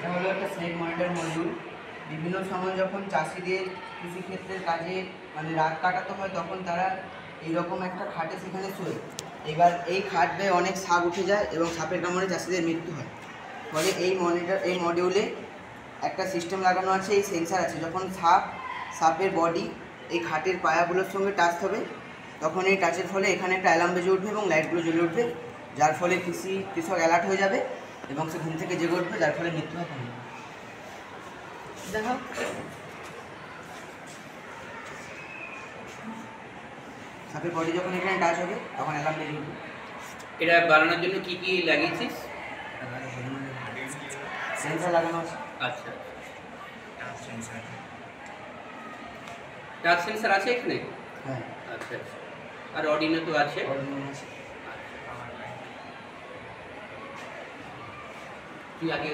এটা হলো একটা স্নেক মনিটর মডিউল। বিভিন্ন সময় যখন চাষিদের কৃষিক্ষেত্রের কাজে মানে রাত কাটাতে হয় তখন তারা এইরকম একটা খাটে সেখানে শোয়। এবার এই খাট বেয়ে অনেক সাপ উঠে যায় এবং সাপের কামড়ে চাষিদের মৃত্যু হয়। ফলে এই মডিউলে একটা সিস্টেম লাগানো আছে, এই সেন্সার আছে। যখন সাপের বডি এই খাটের পায়াগুলোর সঙ্গে টাচ হবে তখন এই টাচের ফলে এখানে একটা অ্যালার্ম বেজে উঠবে এবং লাইটগুলো জ্বলে উঠবে, যার ফলে কৃষক অ্যালার্ট হয়ে যাবে এবং সে ঘুম থেকে জেগে উঠবে, যার ফলে মৃত্যু হয় কমবে। দেখো সাপের বডি যখন এখানে টাচ হবে তখন অ্যালার্ম বেজে উঠবে। এটা বানানোর জন্য কি কি লাগিয়েছিস? সেন্সার লাগানো আছে। আচ্ছা, টাচ সেন্সার আছে এখানে? হ্যাঁ, আচ্ছা, আর অডিনো তো আছে। অরিজিনাল আছে। তুই আগে